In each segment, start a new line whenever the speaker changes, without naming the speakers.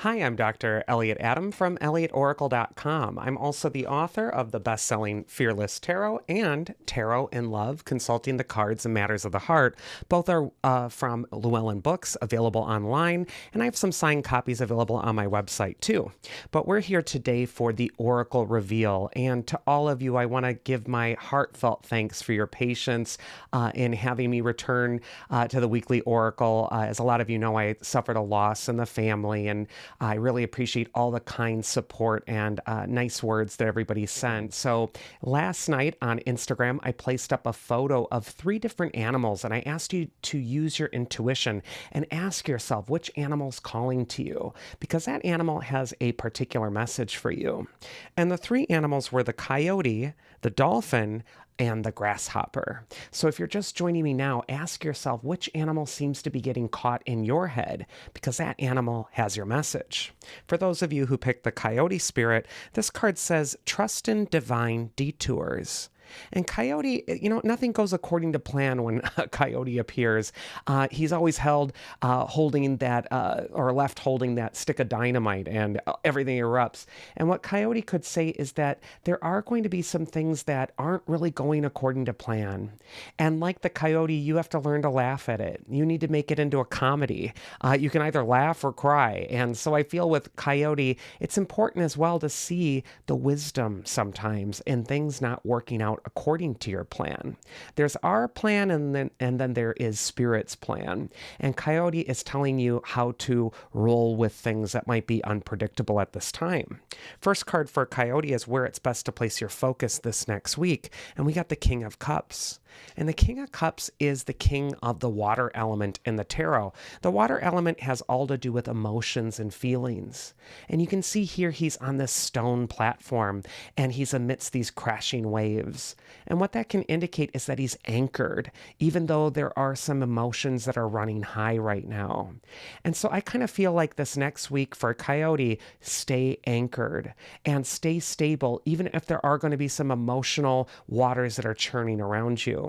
Hi, I'm Dr. Elliot Adam from ElliotOracle.com. I'm also the author of the best-selling Fearless Tarot and Tarot in Love, Consulting the Cards and Matters of the Heart. Both are from Llewellyn Books, available online, and I have some signed copies available on my website too. But we're here today for the Oracle Reveal, and to all of you, I want to give my heartfelt thanks for your patience in having me return to the weekly Oracle. As a lot of you know, I suffered a loss in the family, and I really appreciate all the kind support and nice words that everybody sent. So last night on Instagram, I placed up a photo of 3 different animals, and I asked you to use your intuition and ask yourself which animal's calling to you, because that animal has a particular message for you. And the 3 animals were the coyote, the dolphin, and the grasshopper. So if you're just joining me now, ask yourself which animal seems to be getting caught in your head, because that animal has your message. For those of you who picked the coyote spirit, this card says, trust in divine detours. And Coyote, nothing goes according to plan when a coyote appears. He's always holding that, or left holding that stick of dynamite, and everything erupts. And what Coyote could say is that there are going to be some things that aren't really going according to plan. And like the coyote, you have to learn to laugh at it. You need to make it into a comedy. You can either laugh or cry. And so I feel with Coyote, it's important as well to see the wisdom sometimes in things not working out according to your plan. There's our plan, and then there is Spirit's plan. And Coyote is telling you how to roll with things that might be unpredictable at this time. First card for Coyote is where it's best to place your focus this next week. And we got the King of Cups. And the King of Cups is the king of the water element in the tarot. The water element has all to do with emotions and feelings. And you can see here he's on this stone platform, and he's amidst these crashing waves. And what that can indicate is that he's anchored, even though there are some emotions that are running high right now. And so I kind of feel like this next week for Coyote, stay anchored and stay stable, even if there are going to be some emotional waters that are churning around you.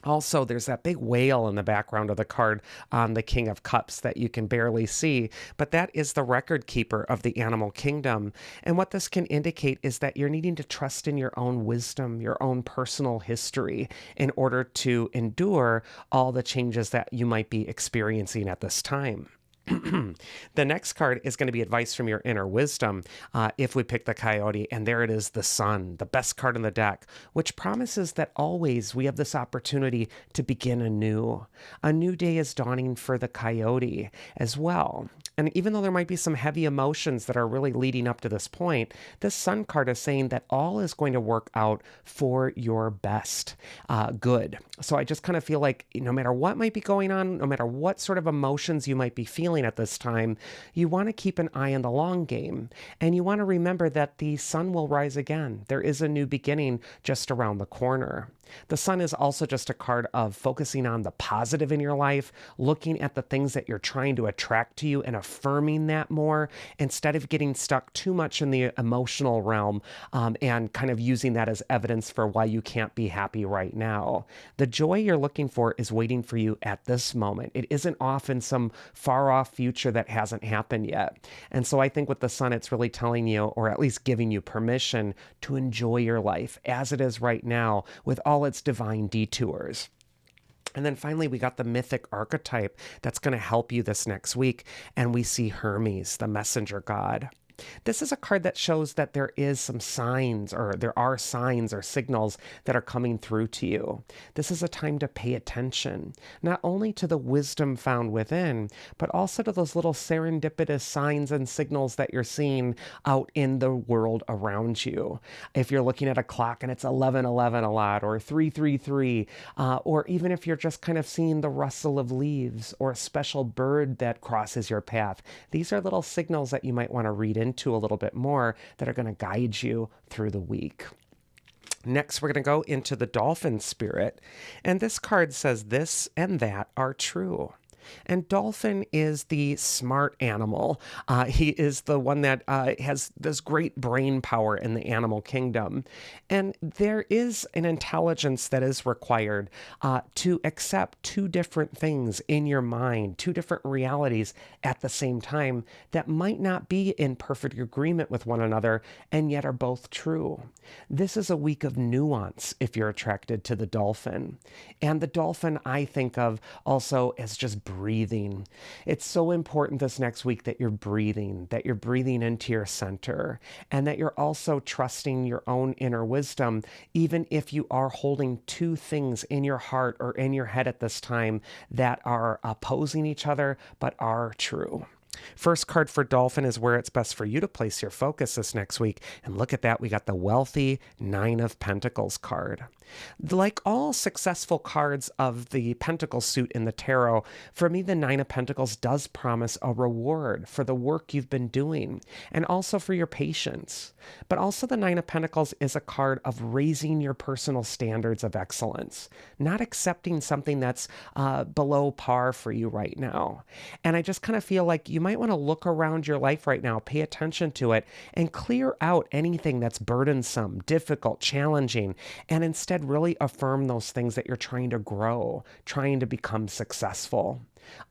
Also, there's that big whale in the background of the card on the King of Cups that you can barely see, but that is the record keeper of the animal kingdom. And what this can indicate is that you're needing to trust in your own wisdom, your own personal history, in order to endure all the changes that you might be experiencing at this time. The next card is going to be advice from your inner wisdom if we pick the coyote, and there it is, the sun, the best card in the deck, which promises that always we have this opportunity to begin anew. A new day is dawning for the coyote as well. And even though there might be some heavy emotions that are really leading up to this point, this sun card is saying that all is going to work out for your best good. So I just kind of feel like no matter what might be going on, no matter what sort of emotions you might be feeling at this time, you want to keep an eye on the long game. And you want to remember that the sun will rise again. There is a new beginning just around the corner. The sun is also just a card of focusing on the positive in your life, looking at the things that you're trying to attract to you and affirming that more, instead of getting stuck too much in the emotional realm and kind of using that as evidence for why you can't be happy right now. The joy you're looking for is waiting for you at this moment. It isn't off in some far off future that hasn't happened yet. And so I think with the sun, it's really telling you, or at least giving you permission to enjoy your life as it is right now with all its divine detours. And then finally, we got the mythic archetype that's going to help you this next week. And we see Hermes, the messenger god. This is a card that shows that there is some signs, or there are signs or signals that are coming through to you. This is a time to pay attention, not only to the wisdom found within, but also to those little serendipitous signs and signals that you're seeing out in the world around you. If you're looking at a clock and it's 11:11 a lot, or 3:33, or even if you're just kind of seeing the rustle of leaves or a special bird that crosses your path, these are little signals that you might want to read into a little bit more that are going to guide you through the week. Next, we're going to go into the Dolphin spirit, and this card says this and that are true. And Dolphin is the smart animal. He is the one that has this great brain power in the animal kingdom. And there is an intelligence that is required to accept two different things in your mind, two different realities at the same time that might not be in perfect agreement with one another and yet are both true. This is a week of nuance if you're attracted to the dolphin. And the dolphin I think of also as just breathing. It's so important this next week that you're breathing into your center, and that you're also trusting your own inner wisdom, even if you are holding two things in your heart or in your head at this time that are opposing each other but are true. First card for Dolphin is where it's best for you to place your focus this next week. And look at that, we got the wealthy Nine of Pentacles card. Like all successful cards of the Pentacle suit in the tarot, for me, the Nine of Pentacles does promise a reward for the work you've been doing and also for your patience. But also the Nine of Pentacles is a card of raising your personal standards of excellence, not accepting something that's below par for you right now. And I just kind of feel like you might want to look around your life right now, pay attention to it, and clear out anything that's burdensome, difficult, challenging, and instead really affirm those things that you're trying to grow, trying to become successful.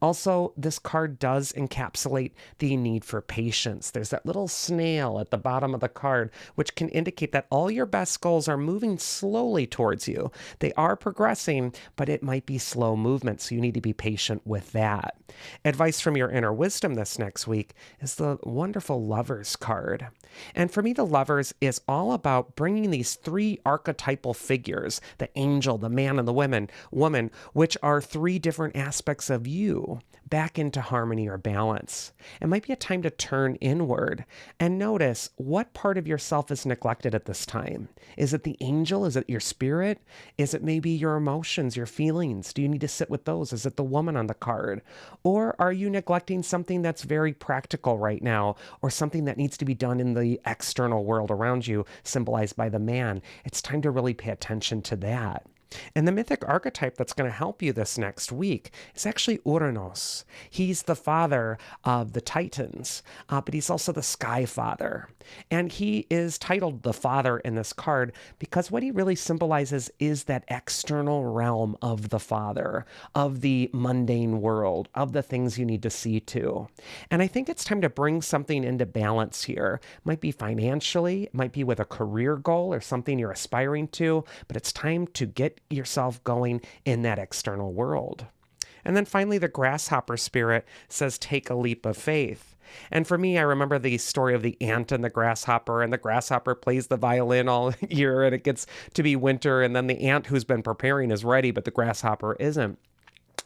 Also, this card does encapsulate the need for patience. There's that little snail at the bottom of the card, which can indicate that all your best goals are moving slowly towards you. They are progressing, but it might be slow movement, so you need to be patient with that. Advice from your inner wisdom this next week is the wonderful Lovers card. And for me, the Lovers is all about bringing these three archetypal figures, the angel, the man, and the woman, which are three different aspects of you, back into harmony or balance. It might be a time to turn inward and notice what part of yourself is neglected at this time. Is it the angel? Is it your spirit? Is it maybe your emotions, your feelings? Do you need to sit with those? Is it the woman on the card? Or are you neglecting something that's very practical right now, or something that needs to be done in the external world around you, symbolized by the man? It's time to really pay attention to that. And the mythic archetype that's going to help you this next week is actually Uranus. He's the father of the Titans, but he's also the sky father. And he is titled the father in this card because what he really symbolizes is that external realm of the father, of the mundane world, of the things you need to see to. And I think it's time to bring something into balance here. It might be financially, it might be with a career goal or something you're aspiring to, but it's time to get yourself going in that external world. And then finally, the Grasshopper spirit says, take a leap of faith. And for me, I remember the story of the ant and the grasshopper plays the violin all year, and it gets to be winter, and then the ant who's been preparing is ready, but the grasshopper isn't.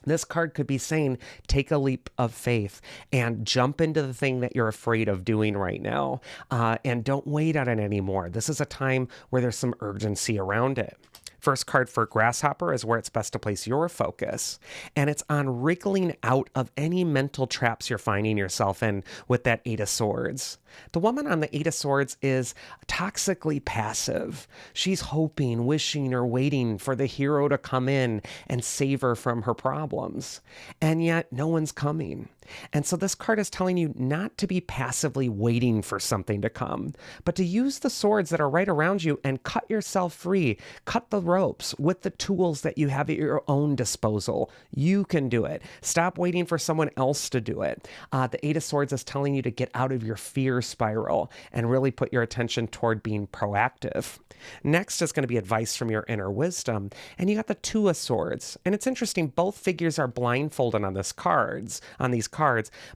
This card could be saying, take a leap of faith and jump into the thing that you're afraid of doing right now, and don't wait on it anymore. This is a time where there's some urgency around it. First card for Grasshopper is where it's best to place your focus, and it's on wriggling out of any mental traps you're finding yourself in with that Eight of Swords. The woman on the Eight of Swords is toxically passive. She's hoping, wishing, or waiting for the hero to come in and save her from her problems. And yet, no one's coming. And so this card is telling you not to be passively waiting for something to come, but to use the swords that are right around you and cut yourself free. Cut the ropes with the tools that you have at your own disposal. You can do it. Stop waiting for someone else to do it. The Eight of Swords is telling you to get out of your fear spiral and really put your attention toward being proactive. Next is going to be advice from your inner wisdom, and you got the Two of Swords. And it's interesting, both figures are blindfolded on these cards,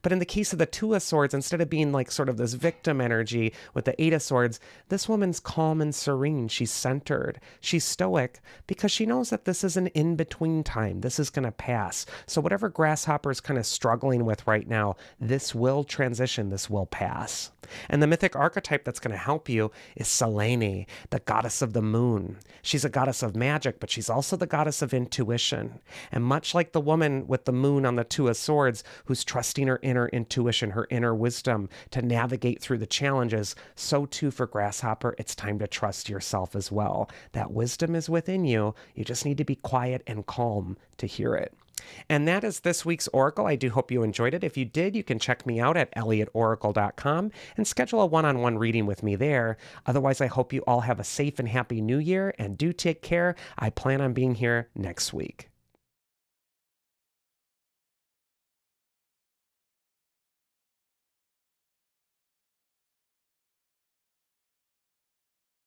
but in the case of the Two of Swords, instead of being like sort of this victim energy with the Eight of Swords, this woman's calm and serene. She's centered. She's stoic because she knows that this is an in-between time. This is going to pass. So whatever Grasshopper is kind of struggling with right now, this will transition. This will pass. And the mythic archetype that's going to help you is Selene, the goddess of the moon. She's a goddess of magic, but she's also the goddess of intuition. And much like the woman with the moon on the Two of Swords, who's trusting her inner intuition, her inner wisdom to navigate through the challenges, so too for Grasshopper, it's time to trust yourself as well. That wisdom is within you. You just need to be quiet and calm to hear it. And that is this week's Oracle. I do hope you enjoyed it. If you did, you can check me out at elliotoracle.com and schedule a one-on-one reading with me there. Otherwise, I hope you all have a safe and happy new year, and do take care. I plan on being here next week.